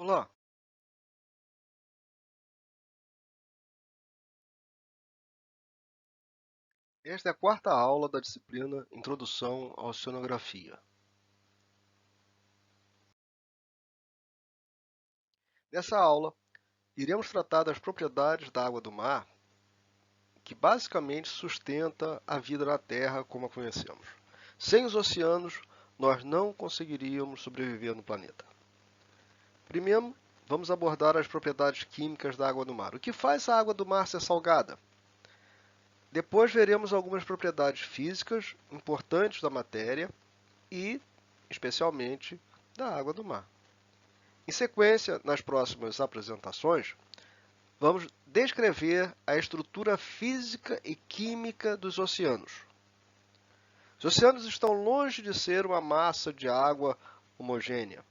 Olá, esta é a quarta aula da disciplina Introdução à Oceanografia. Nessa aula, iremos tratar das propriedades da água do mar, que basicamente sustenta a vida na Terra como a conhecemos. Sem os oceanos, nós não conseguiríamos sobreviver no planeta. Primeiro, vamos abordar as propriedades químicas da água do mar. O que faz a água do mar ser salgada? Depois veremos algumas propriedades físicas importantes da matéria e, especialmente, da água do mar. Em sequência, nas próximas apresentações, vamos descrever a estrutura física e química dos oceanos. Os oceanos estão longe de ser uma massa de água homogênea.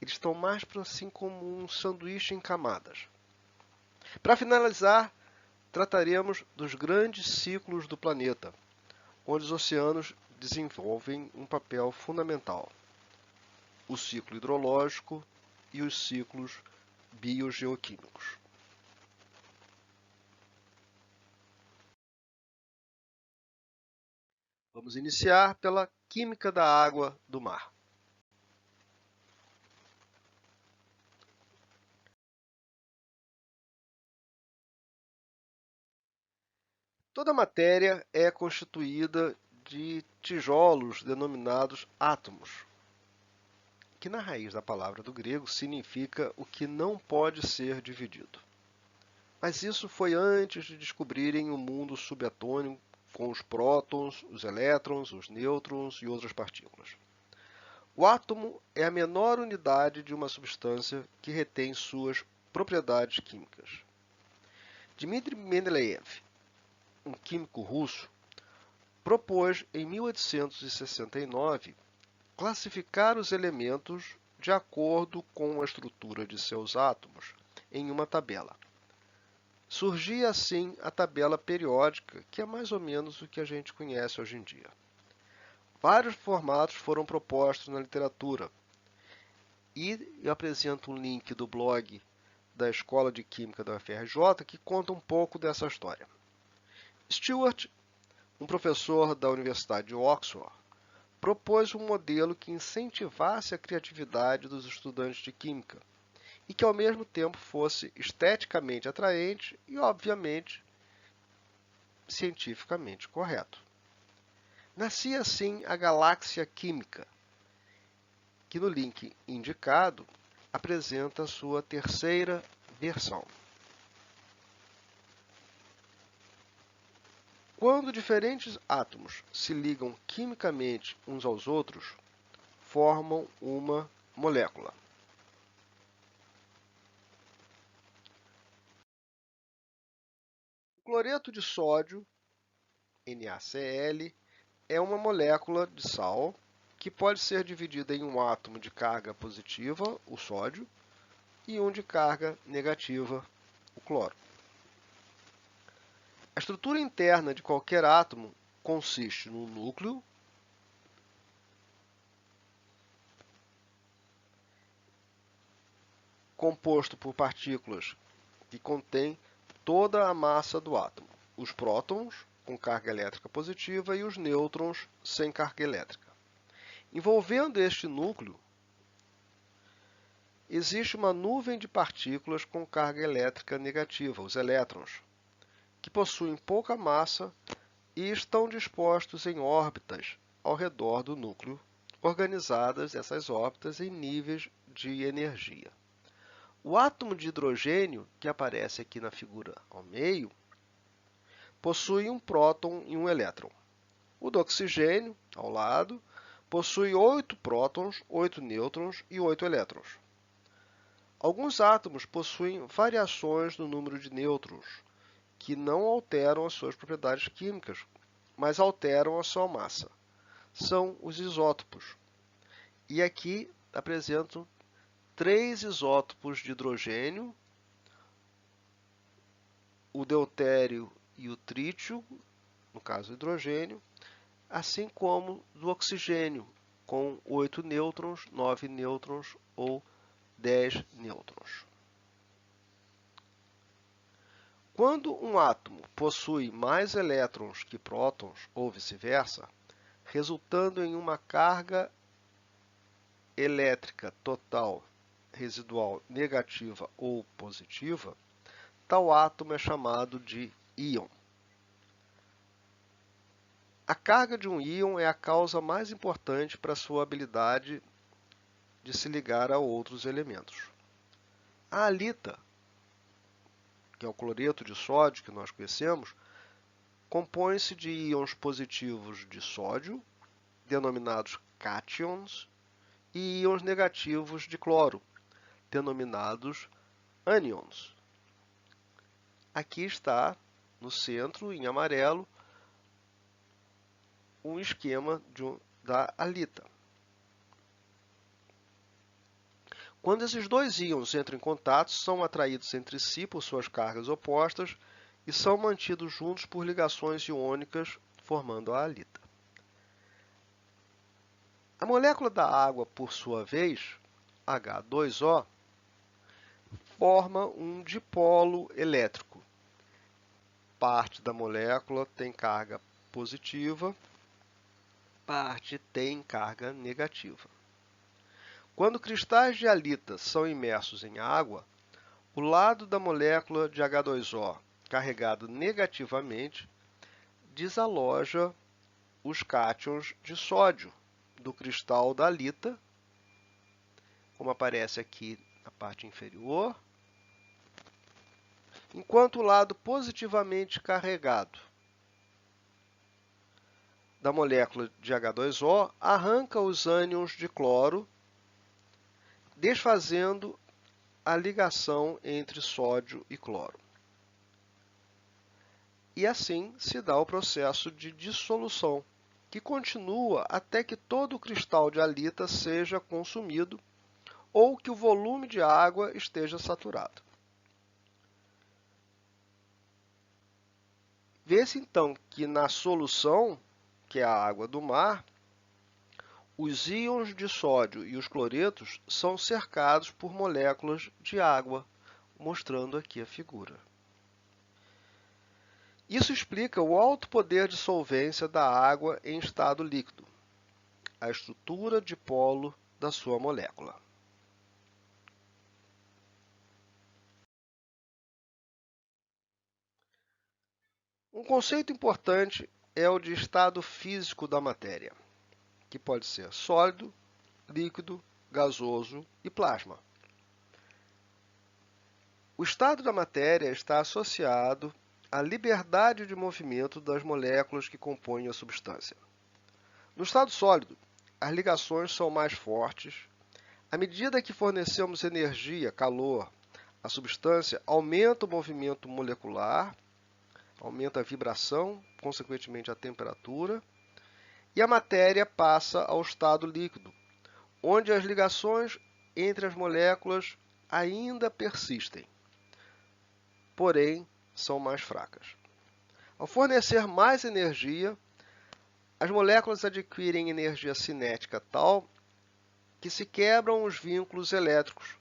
Eles estão mais para assim como um sanduíche em camadas. Para finalizar, trataremos dos grandes ciclos do planeta, onde os oceanos desenvolvem um papel fundamental: o ciclo hidrológico e os ciclos biogeoquímicos. Vamos iniciar pela química da água do mar. Toda matéria é constituída de tijolos denominados átomos, que na raiz da palavra do grego significa o que não pode ser dividido. Mas isso foi antes de descobrirem o mundo subatômico com os prótons, os elétrons, os nêutrons e outras partículas. O átomo é a menor unidade de uma substância que retém suas propriedades químicas. Dmitry Mendeleev, um químico russo, propôs em 1869 classificar os elementos de acordo com a estrutura de seus átomos em uma tabela. Surgia assim a tabela periódica, que é mais ou menos o que a gente conhece hoje em dia. Vários formatos foram propostos na literatura, e eu apresento um link do blog da Escola de Química da UFRJ que conta um pouco dessa história. Stewart, um professor da Universidade de Oxford, propôs um modelo que incentivasse a criatividade dos estudantes de química e que, ao mesmo tempo, fosse esteticamente atraente e, obviamente, cientificamente correto. Nascia assim a galáxia química, que no link indicado apresenta sua terceira versão. Quando diferentes átomos se ligam quimicamente uns aos outros, formam uma molécula. O cloreto de sódio, NaCl, é uma molécula de sal que pode ser dividida em um átomo de carga positiva, o sódio, e um de carga negativa, o cloro. A estrutura interna de qualquer átomo consiste no núcleo, composto por partículas que contêm toda a massa do átomo, os prótons, com carga elétrica positiva, e os nêutrons, sem carga elétrica. Envolvendo este núcleo, existe uma nuvem de partículas com carga elétrica negativa, os elétrons, que possuem pouca massa e estão dispostos em órbitas ao redor do núcleo, organizadas essas órbitas em níveis de energia. O átomo de hidrogênio, que aparece aqui na figura ao meio, possui um próton e um elétron. O do oxigênio, ao lado, possui 8 prótons, 8 nêutrons e 8 elétrons. Alguns átomos possuem variações no número de nêutrons, que não alteram as suas propriedades químicas, mas alteram a sua massa. São os isótopos. E aqui apresento 3 isótopos de hidrogênio, o deutério e o trítio, no caso hidrogênio, assim como do oxigênio, com 8 nêutrons, 9 nêutrons ou 10 nêutrons. Quando um átomo possui mais elétrons que prótons, ou vice-versa, resultando em uma carga elétrica total residual negativa ou positiva, tal átomo é chamado de íon. A carga de um íon é a causa mais importante para sua habilidade de se ligar a outros elementos. A halita, que é o cloreto de sódio que nós conhecemos, compõe-se de íons positivos de sódio, denominados cátions, e íons negativos de cloro, denominados ânions. Aqui está, no centro, em amarelo, um esquema da halita. Quando esses dois íons entram em contato, são atraídos entre si por suas cargas opostas e são mantidos juntos por ligações iônicas, formando a halita. A molécula da água, por sua vez, H2O, forma um dipolo elétrico. Parte da molécula tem carga positiva, parte tem carga negativa. Quando cristais de halita são imersos em água, o lado da molécula de H2O carregado negativamente desaloja os cátions de sódio do cristal da halita, como aparece aqui na parte inferior, enquanto o lado positivamente carregado da molécula de H2O arranca os ânions de cloro, desfazendo a ligação entre sódio e cloro. E assim se dá o processo de dissolução, que continua até que todo o cristal de halita seja consumido ou que o volume de água esteja saturado. Vê-se então que na solução, que é a água do mar, os íons de sódio e os cloretos são cercados por moléculas de água, mostrando aqui a figura. Isso explica o alto poder de solvência da água em estado líquido, a estrutura dipolo da sua molécula. Um conceito importante é o de estado físico da matéria, que pode ser sólido, líquido, gasoso e plasma. O estado da matéria está associado à liberdade de movimento das moléculas que compõem a substância. No estado sólido, as ligações são mais fortes. À medida que fornecemos energia, calor, à substância, aumenta o movimento molecular, aumenta a vibração, consequentemente a temperatura, e a matéria passa ao estado líquido, onde as ligações entre as moléculas ainda persistem, porém são mais fracas. Ao fornecer mais energia, as moléculas adquirem energia cinética tal que se quebram os vínculos elétricos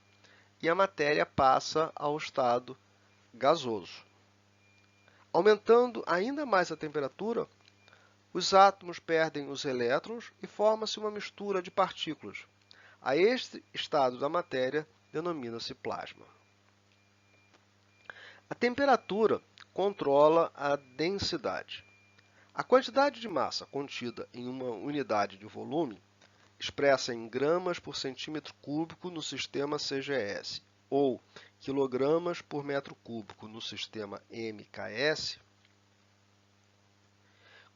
e a matéria passa ao estado gasoso. Aumentando ainda mais a temperatura, os átomos perdem os elétrons e forma-se uma mistura de partículas. A este estado da matéria denomina-se plasma. A temperatura controla a densidade. A quantidade de massa contida em uma unidade de volume, expressa em gramas por centímetro cúbico no sistema CGS ou quilogramas por metro cúbico no sistema MKS,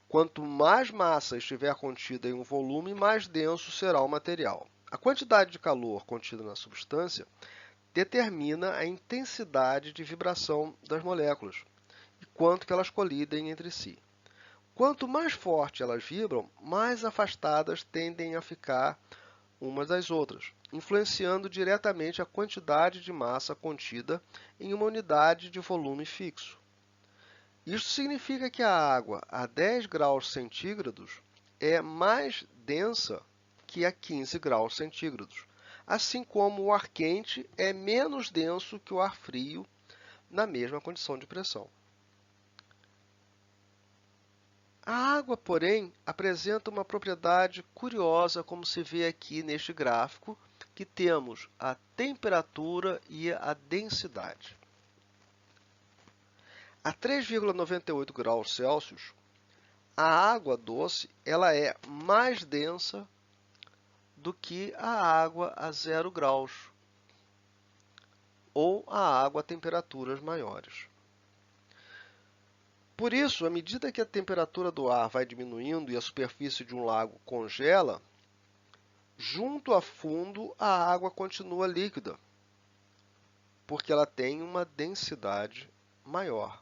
quanto mais massa estiver contida em um volume, mais denso será o material. A quantidade de calor contida na substância determina a intensidade de vibração das moléculas e quanto que elas colidem entre si. Quanto mais forte elas vibram, mais afastadas tendem a ficar umas das outras, influenciando diretamente a quantidade de massa contida em uma unidade de volume fixo. Isso significa que a água a 10 graus centígrados é mais densa que a 15 graus centígrados. assim como o ar quente é menos denso que o ar frio na mesma condição de pressão. A água, porém, apresenta uma propriedade curiosa, como se vê aqui neste gráfico, que temos a temperatura e a densidade. A 3,98 graus Celsius, a água doce ela é mais densa do que a água a 0 graus ou a água a temperaturas maiores. Por isso, à medida que a temperatura do ar vai diminuindo e a superfície de um lago congela, junto a fundo a água continua líquida, porque ela tem uma densidade maior.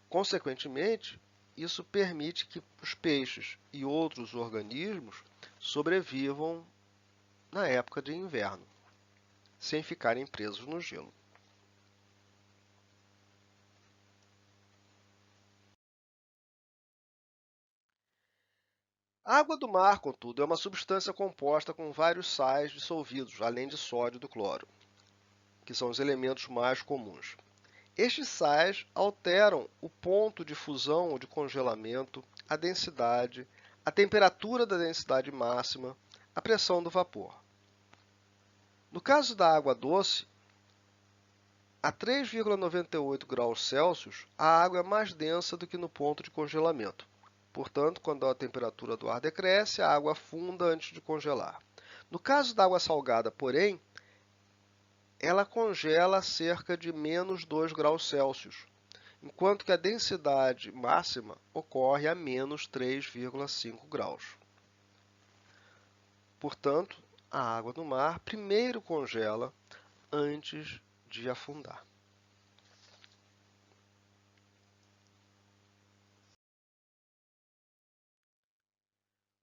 Consequentemente, isso permite que os peixes e outros organismos sobrevivam na época de inverno, sem ficarem presos no gelo. A água do mar, contudo, é uma substância composta com vários sais dissolvidos, além de sódio e do cloro, que são os elementos mais comuns. Estes sais alteram o ponto de fusão ou de congelamento, a densidade, a temperatura da densidade máxima, a pressão do vapor. No caso da água doce, a 3,98 graus Celsius, a água é mais densa do que no ponto de congelamento. Portanto, quando a temperatura do ar decresce, a água afunda antes de congelar. No caso da água salgada, porém, ela congela a cerca de menos 2 graus Celsius, enquanto que a densidade máxima ocorre a menos 3,5 graus. Portanto, a água do mar primeiro congela antes de afundar.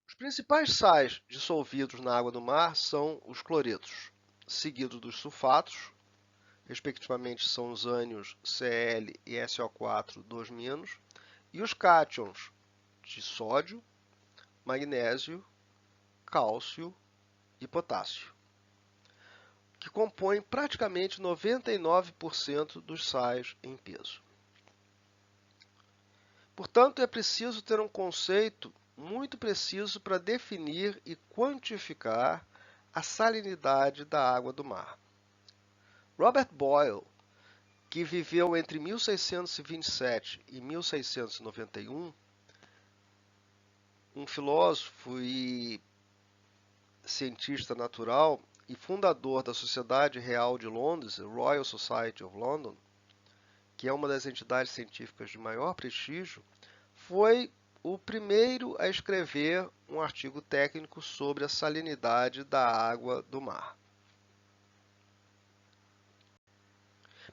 Os principais sais dissolvidos na água do mar são os cloretos, seguidos dos sulfatos, respectivamente são os ânions Cl e SO4 2-, e os cátions de sódio, magnésio, cálcio e potássio, que compõem praticamente 99% dos sais em peso. Portanto, é preciso ter um conceito muito preciso para definir e quantificar a salinidade da água do mar. Robert Boyle, que viveu entre 1627 e 1691, um filósofo e cientista natural e fundador da Sociedade Real de Londres, Royal Society of London, que é uma das entidades científicas de maior prestígio, foi o primeiro a escrever um artigo técnico sobre a salinidade da água do mar.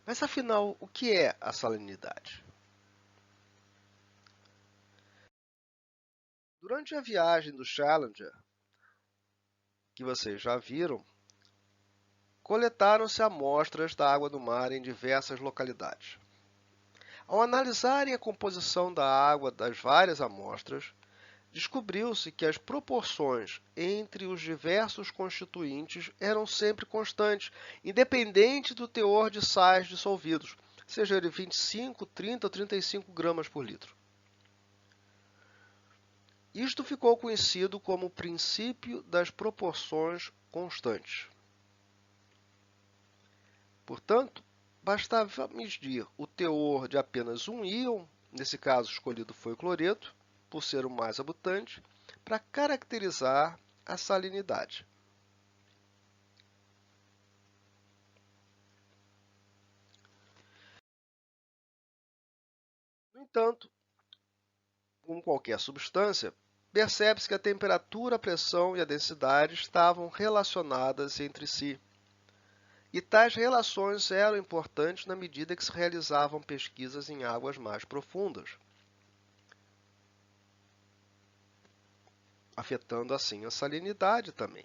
Mas afinal, o que é a salinidade? Durante a viagem do Challenger, que vocês já viram, coletaram-se amostras da água do mar em diversas localidades. Ao analisarem a composição da água das várias amostras, descobriu-se que as proporções entre os diversos constituintes eram sempre constantes, independente do teor de sais dissolvidos, seja ele 25, 30 ou 35 gramas por litro. Isto ficou conhecido como o princípio das proporções constantes. Portanto, bastava medir o teor de apenas um íon, nesse caso escolhido foi o cloreto, por ser o mais abundante, para caracterizar a salinidade. No entanto, como qualquer substância, percebe-se que a temperatura, a pressão e a densidade estavam relacionadas entre si. E tais relações eram importantes na medida que se realizavam pesquisas em águas mais profundas, afetando assim a salinidade também.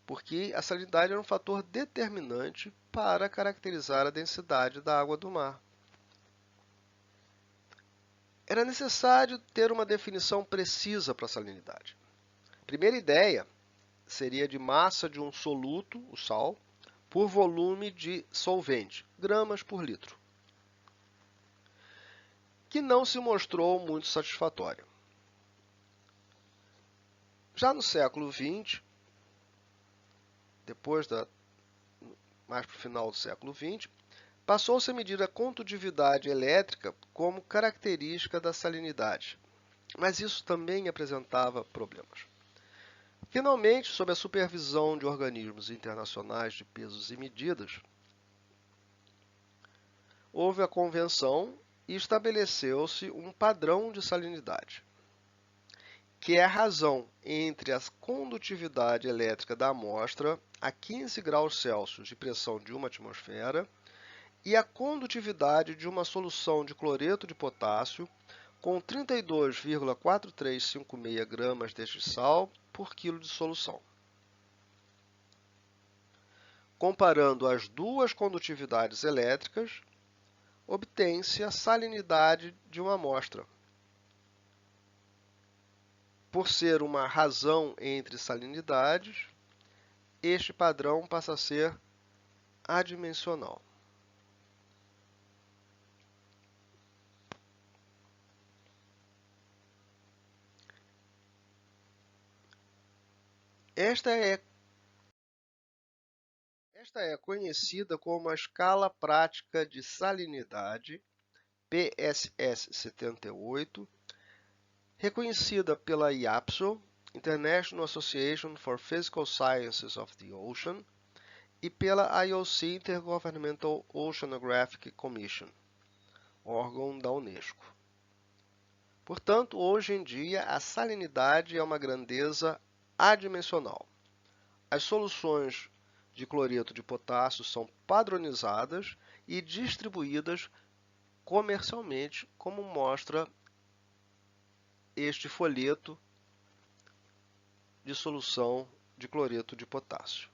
Porque a salinidade era um fator determinante para caracterizar a densidade da água do mar. Era necessário ter uma definição precisa para a salinidade. A primeira ideia seria de massa de um soluto, o sal, por volume de solvente, gramas por litro, que não se mostrou muito satisfatória. Já no século XX, mais para o final do século XX, passou-se a medir a condutividade elétrica como característica da salinidade, mas isso também apresentava problemas. Finalmente, sob a supervisão de organismos internacionais de pesos e medidas, houve a convenção e estabeleceu-se um padrão de salinidade, que é a razão entre a condutividade elétrica da amostra a 15 graus Celsius de pressão de uma atmosfera e a condutividade de uma solução de cloreto de potássio com 32,4356 gramas deste sal por quilo de solução. Comparando as duas condutividades elétricas, obtém-se a salinidade de uma amostra. Por ser uma razão entre salinidades, este padrão passa a ser adimensional. Esta é conhecida como a Escala Prática de Salinidade, PSS 78, reconhecida pela IAPSO, International Association for Physical Sciences of the Ocean, e pela IOC, Intergovernmental Oceanographic Commission, órgão da Unesco. Portanto, hoje em dia, a salinidade é uma grandeza adimensional. As soluções de cloreto de potássio são padronizadas e distribuídas comercialmente, como mostra este folheto de solução de cloreto de potássio.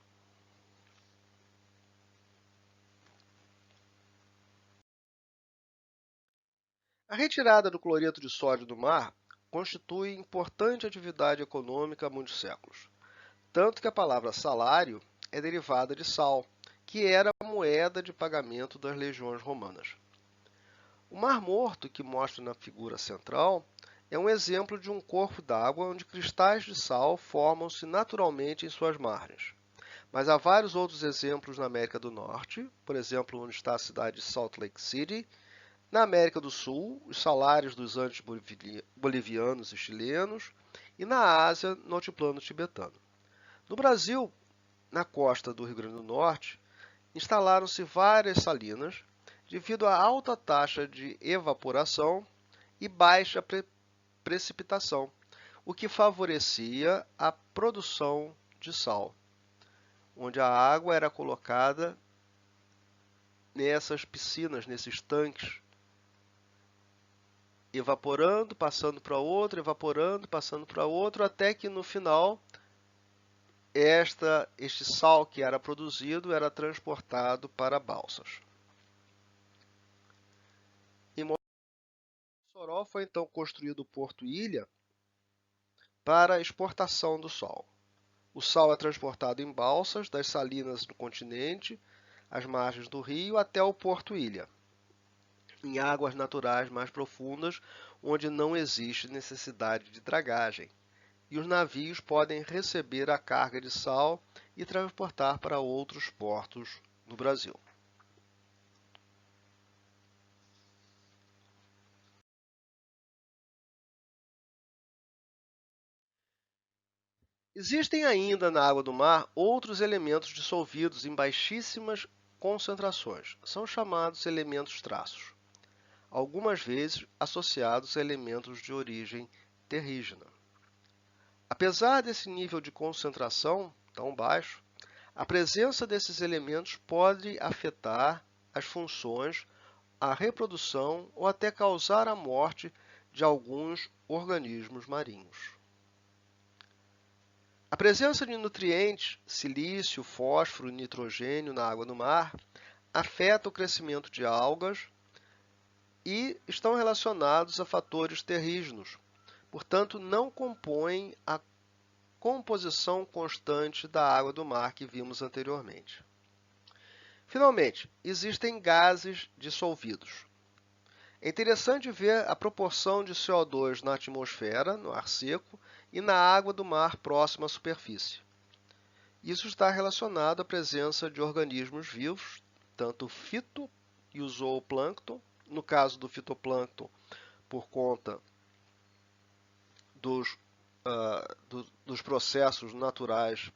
A retirada do cloreto de sódio do mar constitui importante atividade econômica há muitos séculos, tanto que a palavra salário é derivada de sal, que era a moeda de pagamento das legiões romanas. O Mar Morto, que mostra na figura central, é um exemplo de um corpo d'água onde cristais de sal formam-se naturalmente em suas margens. Mas há vários outros exemplos na América do Norte, por exemplo, onde está a cidade de Salt Lake City. Na América do Sul, os salários dos Andes bolivianos e chilenos. E na Ásia, no altiplano tibetano. No Brasil, na costa do Rio Grande do Norte, instalaram-se várias salinas devido à alta taxa de evaporação e baixa precipitação, o que favorecia a produção de sal, onde a água era colocada nessas piscinas, nesses tanques, evaporando, passando para outro, evaporando, passando para outro, até que no final este sal que era produzido era transportado para balsas. Em Mossoró foi então construído o Porto Ilha para a exportação do sal. O sal é transportado em balsas das salinas do continente, às margens do rio, até o Porto Ilha, em águas naturais mais profundas, onde não existe necessidade de dragagem, e os navios podem receber a carga de sal e transportar para outros portos no Brasil. Existem ainda na água do mar outros elementos dissolvidos em baixíssimas concentrações. São chamados elementos traços, algumas vezes associados a elementos de origem terrígena. Apesar desse nível de concentração tão baixo, a presença desses elementos pode afetar as funções, a reprodução ou até causar a morte de alguns organismos marinhos. A presença de nutrientes, silício, fósforo e nitrogênio na água do mar afeta o crescimento de algas e estão relacionados a fatores terrígenos, portanto não compõem a composição constante da água do mar que vimos anteriormente. Finalmente, existem gases dissolvidos. É interessante ver a proporção de CO2 na atmosfera, no ar seco, e na água do mar próxima à superfície. Isso está relacionado à presença de organismos vivos, tanto o fito e o zooplâncton, no caso do fitoplâncton, por conta dos processos naturais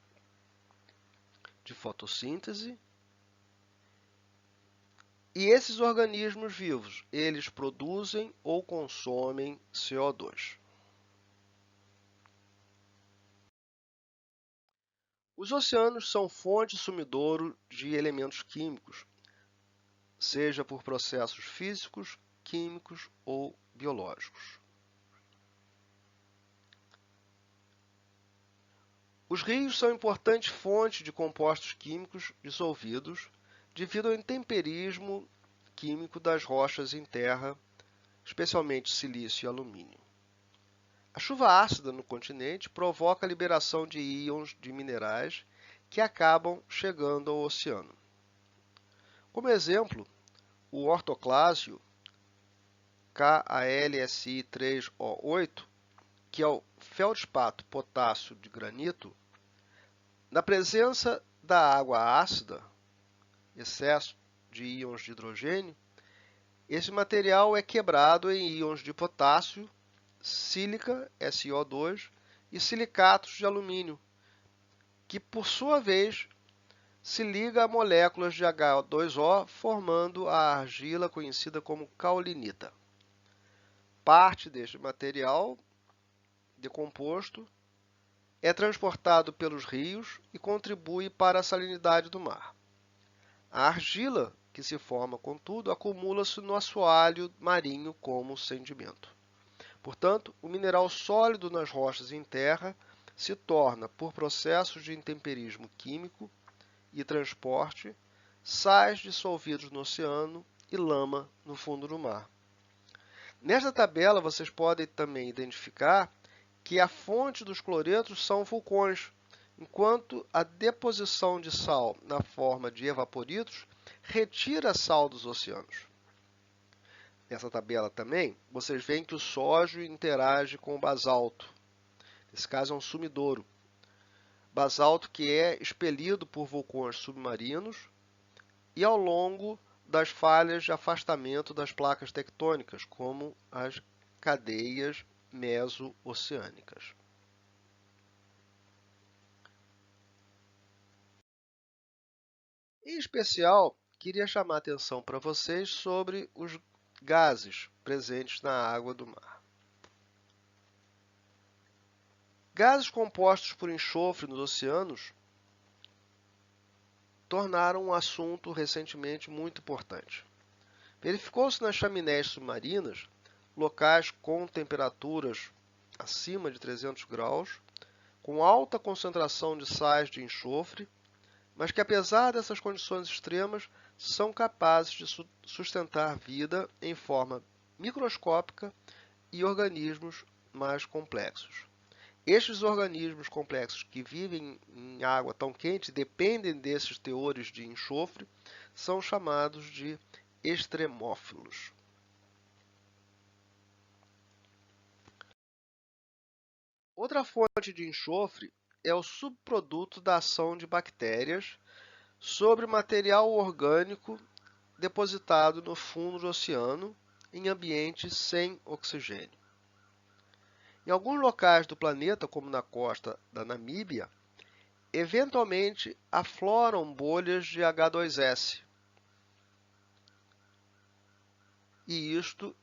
de fotossíntese. E esses organismos vivos, eles produzem ou consomem CO2. Os oceanos são fonte sumidouro de elementos químicos, seja por processos físicos, químicos ou biológicos. Os rios são importantes fontes de compostos químicos dissolvidos devido ao intemperismo químico das rochas em terra, especialmente silício e alumínio. A chuva ácida no continente provoca a liberação de íons de minerais que acabam chegando ao oceano. Como exemplo, o ortoclásio KALSI3O8, que é o feldspato potássio de granito, na presença da água ácida, excesso de íons de hidrogênio, esse material é quebrado em íons de potássio, sílica, SiO2, e silicatos de alumínio, que por sua vez se liga a moléculas de H2O, formando a argila conhecida como caulinita. Parte deste material decomposto é transportado pelos rios e contribui para a salinidade do mar. A argila, que se forma, contudo, acumula-se no assoalho marinho como sedimento. Portanto, o mineral sólido nas rochas em terra se torna, por processos de intemperismo químico e transporte, sais dissolvidos no oceano e lama no fundo do mar. Nesta tabela, vocês podem também identificar que a fonte dos cloretos são vulcões, enquanto a deposição de sal na forma de evaporitos retira sal dos oceanos. Nessa tabela também, vocês veem que o sódio interage com o basalto. Nesse caso é um sumidouro. Basalto que é expelido por vulcões submarinos e ao longo das falhas de afastamento das placas tectônicas, como as cadeias meso-oceânicas. Em especial, queria chamar a atenção para vocês sobre os gases presentes na água do mar. Gases compostos por enxofre nos oceanos tornaram um assunto recentemente muito importante. Verificou-se nas chaminés submarinas, locais com temperaturas acima de 300 graus, com alta concentração de sais de enxofre, mas que apesar dessas condições extremas, são capazes de sustentar vida em forma microscópica e organismos mais complexos. Estes organismos complexos que vivem em água tão quente dependem desses teores de enxofre, são chamados de extremófilos. Outra fonte de enxofre é o subproduto da ação de bactérias sobre material orgânico depositado no fundo do oceano em ambientes sem oxigênio. Em alguns locais do planeta, como na costa da Namíbia, eventualmente afloram bolhas de H2S. E isto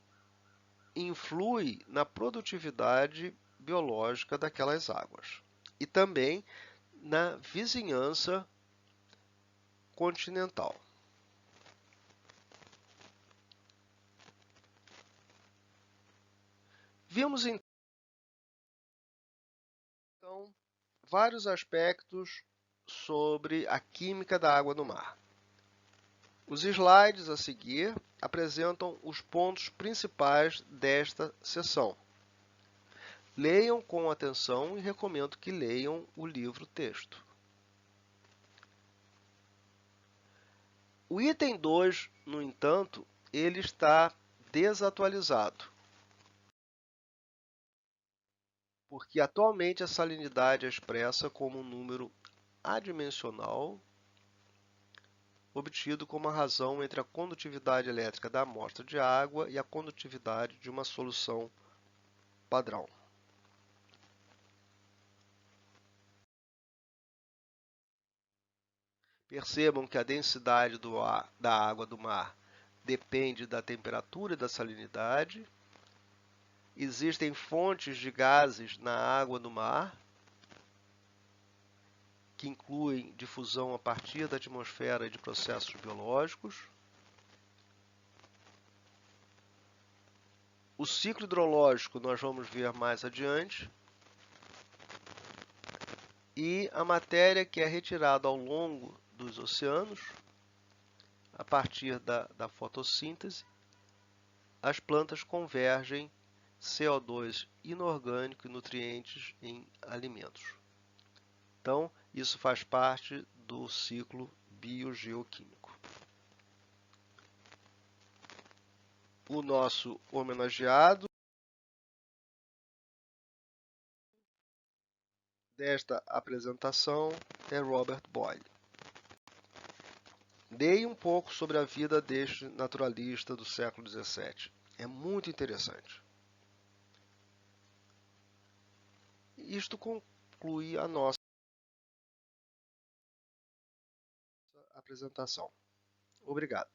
influi na produtividade biológica daquelas águas e também na vizinhança continental. Vimos então vários aspectos sobre a química da água do mar. Os slides a seguir apresentam os pontos principais desta seção. Leiam com atenção e recomendo que leiam o livro-texto. O item 2, no entanto, ele está desatualizado, porque atualmente a salinidade é expressa como um número adimensional obtido como a razão entre a condutividade elétrica da amostra de água e a condutividade de uma solução padrão. Percebam que a densidade da água do mar depende da temperatura e da salinidade. Existem fontes de gases na água do mar, que incluem difusão a partir da atmosfera e de processos biológicos. O ciclo hidrológico nós vamos ver mais adiante. E a matéria que é retirada ao longo dos oceanos, a partir da fotossíntese, as plantas convergem CO2 inorgânico e nutrientes em alimentos. Então, isso faz parte do ciclo biogeoquímico. O nosso homenageado desta apresentação é Robert Boyle. Leia um pouco sobre a vida deste naturalista do século XVII. É muito interessante. Isto conclui a nossa apresentação. Obrigado.